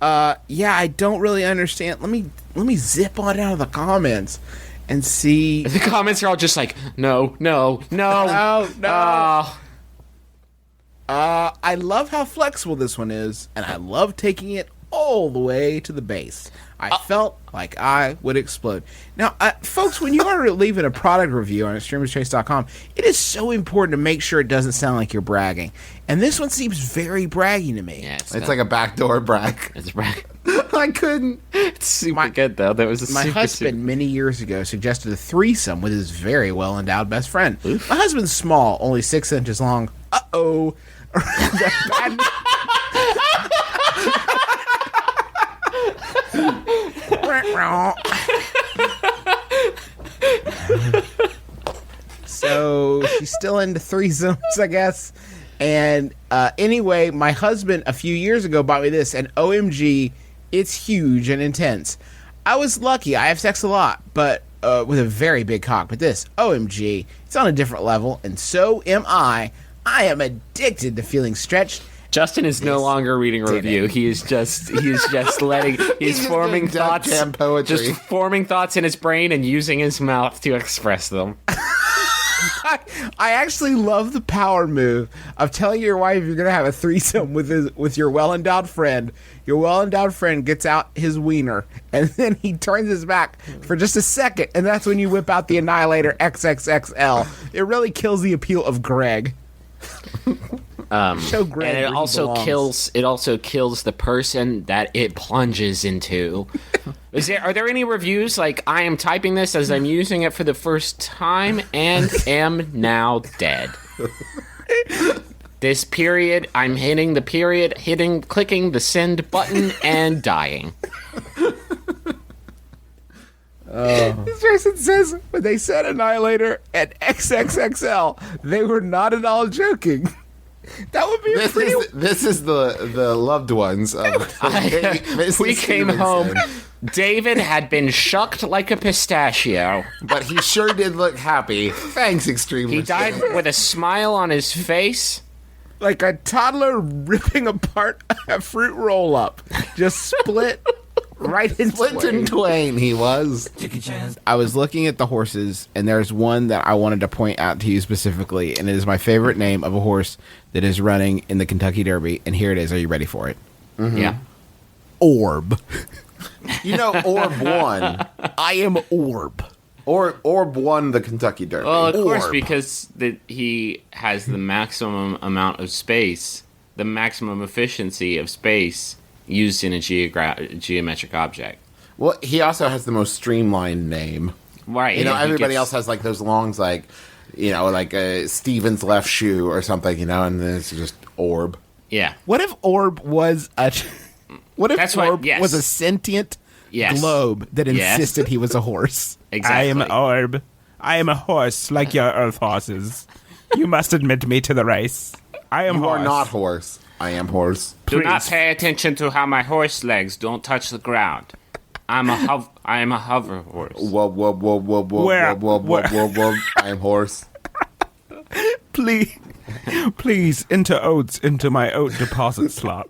Yeah, I don't really understand. Let me zip on down to the comments and see. The comments are all just like, no. I love how flexible this one is, and I love taking it all the way to the base. I felt like I would explode. Now, folks, when you are leaving a product review on extremerestraints.com, it is so important to make sure it doesn't sound like you're bragging. And this one seems very braggy to me. Yeah, it's like a backdoor brag. It's brag. I couldn't. It's super good, though. That was my husband many years ago suggested a threesome with his very well-endowed best friend. Oof. My husband's small, only 6 inches long. Uh-oh. So she's still into threesomes, I guess. And anyway, my husband a few years ago bought me this, and OMG, it's huge and intense. I was lucky. I have sex a lot, but with a very big cock. But this, OMG, it's on a different level, and so am I. I am addicted to feeling stretched. Justin is no longer reading a review. He is just letting he's forming thoughts, just forming thoughts in his brain and using his mouth to express them. I actually love the power move of telling your wife you're gonna have a threesome with your well-endowed friend. Your well-endowed friend gets out his wiener, and then he turns his back for just a second, and that's when you whip out the Annihilator XXXL. It really kills the appeal of Greg. Show Greg, and it also kills the person that it plunges into. Are there any reviews like I am typing this as I'm using it for the first time and am now dead? This period, I'm hitting the period, clicking the send button and dying. This person says when they said Annihilator and XXXL, they were not at all joking. That would be This is the loved ones of we came home. David had been shucked like a pistachio, but he sure did look happy. Thanks, Extreme. He died with a smile on his face, like a toddler ripping apart a fruit roll-up. Just split right in twain. He was. I was looking at the horses, and there's one that I wanted to point out to you specifically, and it is my favorite name of a horse that is running in the Kentucky Derby, and here it is. Are you ready for it? Mm-hmm. Yeah. Orb. You know, Orb won. I am Orb. Orb won the Kentucky Derby. Well, of course, because he has the maximum amount of space, the maximum efficiency of space used in a geometric object. Well, he also has the most streamlined name. Right. You know, everybody else has like those longs, like, you know, like Steven's left shoe or something, you know, and then it's just Orb. Yeah. What if Orb was was a sentient globe that insisted he was a horse? Exactly. I am Orb. I am a horse like your earth horses. You must admit me to the race. I am You horse. are not horse. I am horse. Do not pay attention to how my horse legs don't touch the ground. I am a hover horse. Whoa. I am horse. Please enter oats into my oat deposit slot.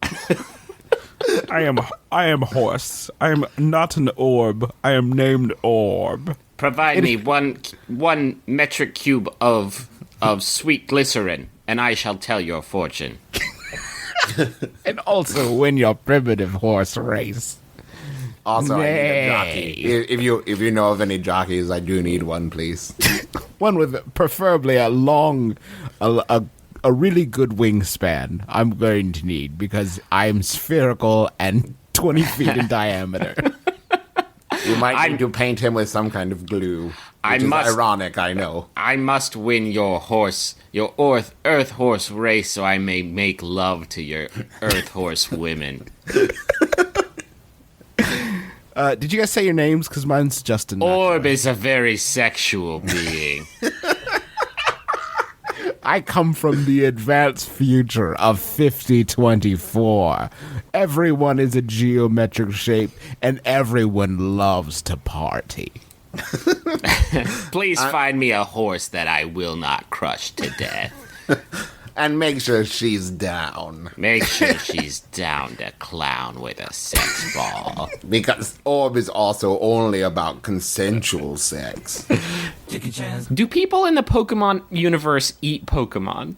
I am horse. I am not an orb. I am named Orb. Provide me one metric cube of sweet glycerin, and I shall tell your fortune. And also win your primitive horse race. Also, I need a jockey. If you know of any jockeys, I do need one, please. One with preferably a really good wingspan. I'm going to need because I'm spherical and 20 feet in diameter. You might need to paint him with some kind of glue. Which is ironic, I know. I must win your earth horse race, so I may make love to your earth horse women. Did you guys say your names? Because mine's Justin. Orb is a very sexual being. I come from the advanced future of 5024. Everyone is a geometric shape, and everyone loves to party. Please find me a horse that I will not crush to death. And make sure she's down. Make sure she's down to clown with a sex ball. Because Orb is also only about consensual sex. Do people in the Pokemon universe eat Pokemon?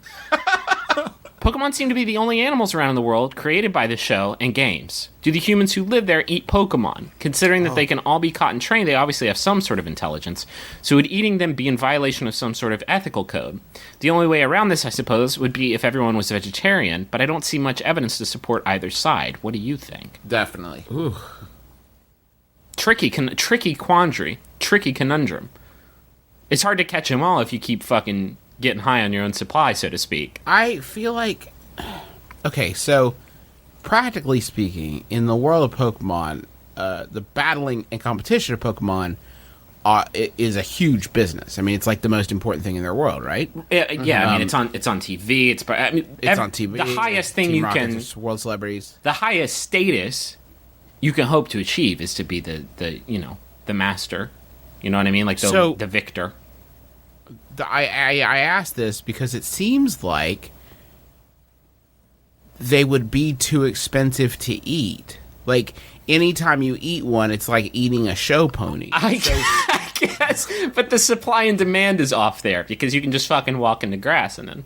Pokemon seem to be the only animals around in the world created by the show and games. Do the humans who live there eat Pokemon? Considering that they can all be caught and trained, they obviously have some sort of intelligence. So would eating them be in violation of some sort of ethical code? The only way around this, I suppose, would be if everyone was vegetarian, but I don't see much evidence to support either side. What do you think? Definitely. Ooh. Tricky quandary. Tricky conundrum. It's hard to catch them all if you keep fucking getting high on your own supply, so to speak. I feel like... Okay, so, practically speaking, in the world of Pokemon, the battling and competition of Pokemon is a huge business. I mean, it's like the most important thing in their world, right? Yeah, I mean, it's on TV. It's on TV. The highest thing Team you Rocket's can... world celebrities. The highest status you can hope to achieve is to be the master. You know what I mean? Like the victor. I asked this because it seems like they would be too expensive to eat. Like, anytime you eat one, it's like eating a show pony. I guess, but the supply and demand is off there because you can just fucking walk in the grass and then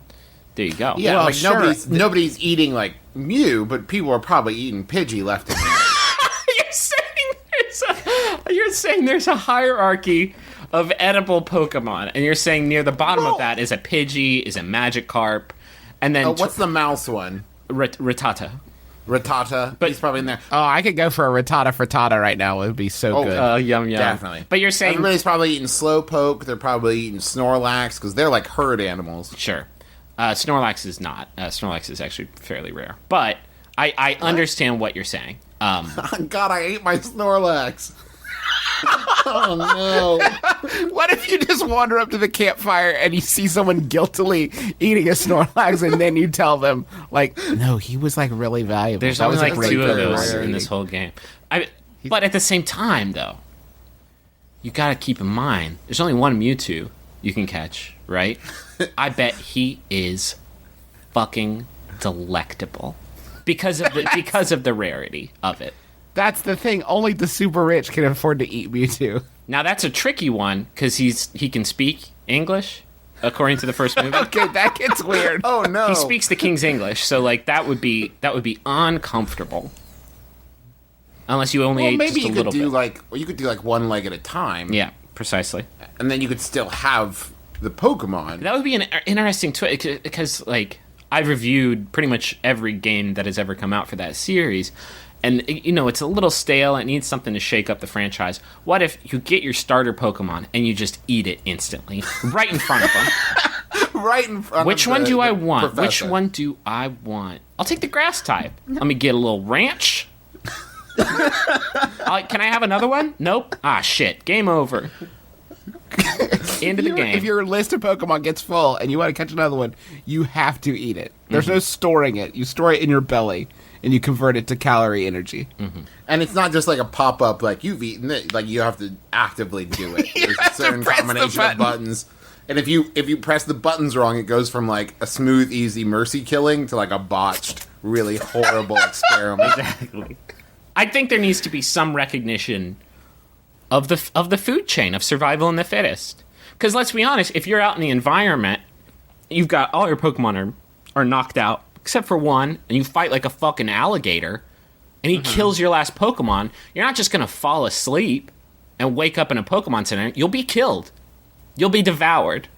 there you go. Yeah, well, like sure. nobody's eating like Mew, but people are probably eating Pidgey left and right. You're saying there's a hierarchy of edible Pokemon, and you're saying near the bottom of that is a Pidgey, is a Magikarp, and then... what's the mouse one? Rattata. Rattata? But he's probably in there. Oh, I could go for a Rattata Frittata right now. It would be so good. Yum. Definitely. But you're saying... Everybody's probably eating Slowpoke, they're probably eating Snorlax, because they're like herd animals. Sure. Snorlax is not. Snorlax is actually fairly rare. But I understand what you're saying. God, I ate my Snorlax. Oh no. What if you just wander up to the campfire and you see someone guiltily eating a Snorlax and then you tell them, like, no, he was like really valuable. There's only like two of those in this whole game. But at the same time, though, you gotta keep in mind, there's only one Mewtwo you can catch, right? I bet he is fucking delectable because of the rarity of it. That's the thing. Only the super rich can afford to eat Mewtwo. Now that's a tricky one because he can speak English, according to the first movie. Okay, that gets weird. Oh no, he speaks the King's English, so like that would be uncomfortable. Unless you only ate just a little bit. You could do like one leg at a time. Yeah, precisely. And then you could still have the Pokemon. That would be an interesting twist because like I've reviewed pretty much every game that has ever come out for that series. And, it's a little stale. It needs something to shake up the franchise. What if you get your starter Pokemon and you just eat it instantly? Right in front of them. Right in front Which of one do I want? Professor. Which one do I want? I'll take the grass type. Let me get a little ranch. Can I have another one? Nope. Ah, shit. Game over. End of the game. If your list of Pokemon gets full and you want to catch another one, you have to eat it. There's no storing it. You store it in your belly. And you convert it to calorie energy. Mm-hmm. And it's not just like a pop-up, like, you've eaten it. Like, you have to actively do it. There's a certain combination of buttons. And if you press the buttons wrong, it goes from, like, a smooth, easy mercy killing to, like, a botched really horrible experiment. Exactly. I think there needs to be some recognition of the food chain of survival in the fittest. Because let's be honest, if you're out in the environment, you've got all your Pokemon are knocked out except for one, and you fight like a fucking alligator, and he kills your last Pokemon. You're not just gonna fall asleep and wake up in a Pokemon Center. You'll be killed. You'll be devoured.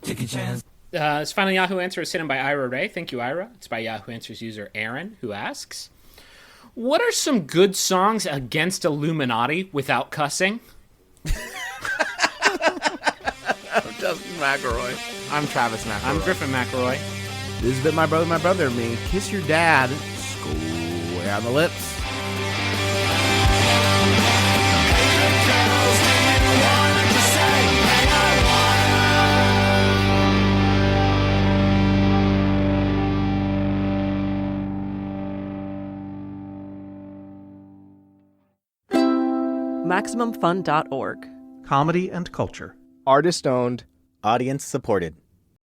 This final Yahoo answer is sent in by Ira Ray. Thank you, Ira. It's by Yahoo Answers user Aaron, who asks, what are some good songs against Illuminati without cussing? I'm Justin McElroy. I'm Travis McElroy. I'm Griffin McElroy. This has been My Brother, and Me. Kiss your dad square on the lips. MaximumFun.org. Comedy and culture. Artist owned. Audience supported.